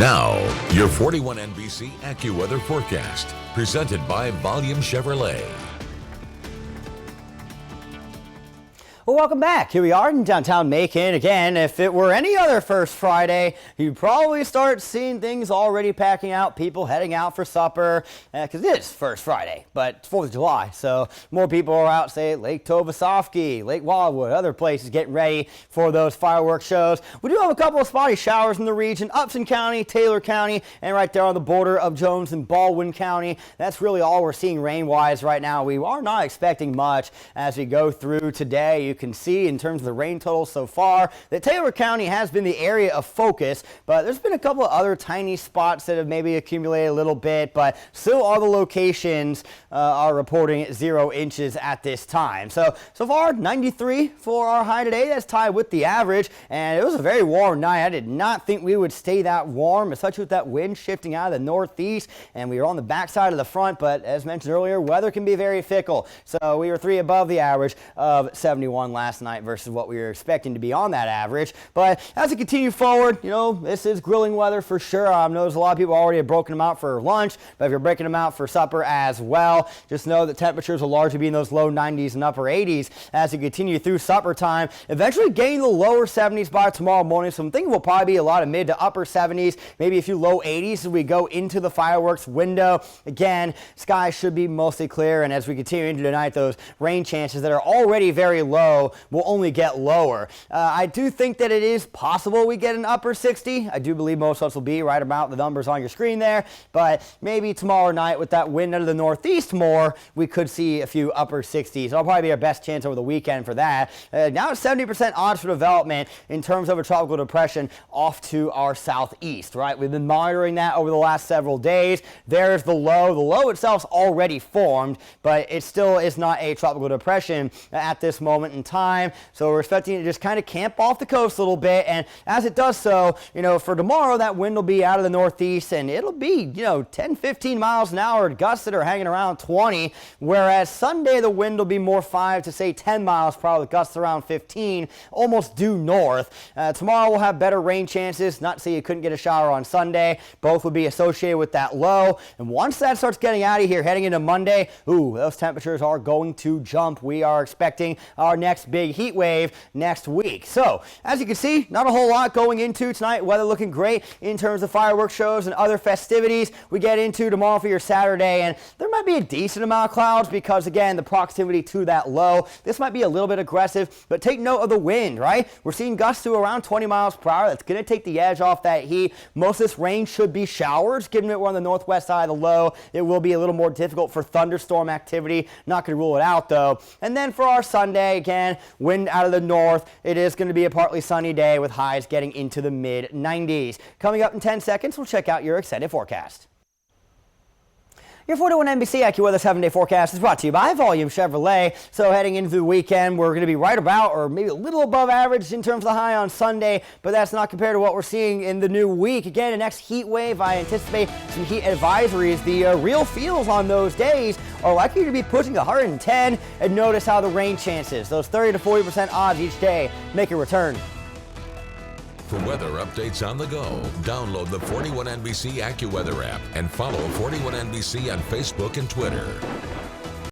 Now, your 41 NBC AccuWeather forecast, presented by Volume Chevrolet. Well, welcome back. Here we are in downtown Macon. Again, if it were any other First Friday, you'd probably start seeing things already packing out, people heading out for supper, because it is First Friday, but it's 4th of July, so more people are out, say, Lake Tovasofsky, Lake Wildwood, other places getting ready for those fireworks shows. We do have a couple of spotty showers in the region, Upson County, Taylor County, and right there on the border of Jones and Baldwin County. That's really all we're seeing rain-wise right now. We are not expecting much as we go through today. You can see in terms of the rain total so far that Taylor County has been the area of focus, but there's been a couple of other tiny spots that have maybe accumulated a little bit, but still all the locations are reporting 0 inches at this time. So far 93 for our high today. That's tied with the average, and it was a very warm night. I did not think we would stay that warm, especially with that wind shifting out of the northeast, and we were on the backside of the front, but as mentioned earlier, weather can be very fickle. So we were 3 above the average of 71 last night versus what we were expecting to be on that average. But as we continue forward, you know, this is grilling weather for sure. I know there's a lot of people already have broken them out for lunch, but if you're breaking them out for supper as well, just know that temperatures will largely be in those low 90s and upper 80s as we continue through supper time, eventually getting the lower 70s by tomorrow morning. So I'm thinking we'll probably be a lot of mid to upper 70s, maybe a few low 80s as we go into the fireworks window. Again, skies should be mostly clear, and as we continue into tonight, those rain chances that are already very low will only get lower. I do think that it is possible we get an upper 60. I do believe most of us will be right about the numbers on your screen there, but maybe tomorrow night with that wind out of the northeast more, we could see a few upper 60s. That'll probably be our best chance over the weekend for that. Now it's 70% odds for development in terms of a tropical depression off to our southeast, right? We've been monitoring that over the last several days. There's the low. The low itself's already formed, but it still is not a tropical depression at this moment in time. So we're expecting it to just kind of camp off the coast a little bit, and as it does so, you know, for tomorrow that wind will be out of the northeast, and it'll be, you know, 10-15 miles an hour, gusts that are hanging around 20, whereas Sunday the wind will be more 5 to say 10 miles per hour with gusts around 15, almost due north. Tomorrow we'll have better rain chances. Not to say you couldn't get a shower on Sunday. Both would be associated with that low, and once that starts getting out of here heading into Monday, those temperatures are going to jump. We are expecting our next big heat wave next week. So as you can see, not a whole lot going into tonight. Weather looking great in terms of fireworks shows and other festivities we get into tomorrow for your Saturday, and there might be a decent amount of clouds because again the proximity to that low. This might be a little bit aggressive, but take note of the wind, right? We're seeing gusts to around 20 miles per hour. That's going to take the edge off that heat. Most of this rain should be showers. Given that we're on the northwest side of the low, it will be a little more difficult for thunderstorm activity. Not going to rule it out though. And then for our Sunday, again, wind out of the north. It is going to be a partly sunny day with highs getting into the mid 90s. Coming up in 10 seconds, we'll check out your extended forecast. Your 41 NBC AccuWeather 7-day forecast is brought to you by Volume Chevrolet. So heading into the weekend, we're going to be right about or maybe a little above average in terms of the high on Sunday, but that's not compared to what we're seeing in the new week. Again, the next heat wave, I anticipate some heat advisories. The real feels on those days are likely to be pushing 110, and notice how the rain chances, those 30 to 40% odds each day, make a return. For weather updates on the go, download the 41 NBC AccuWeather app and follow 41 NBC on Facebook and Twitter.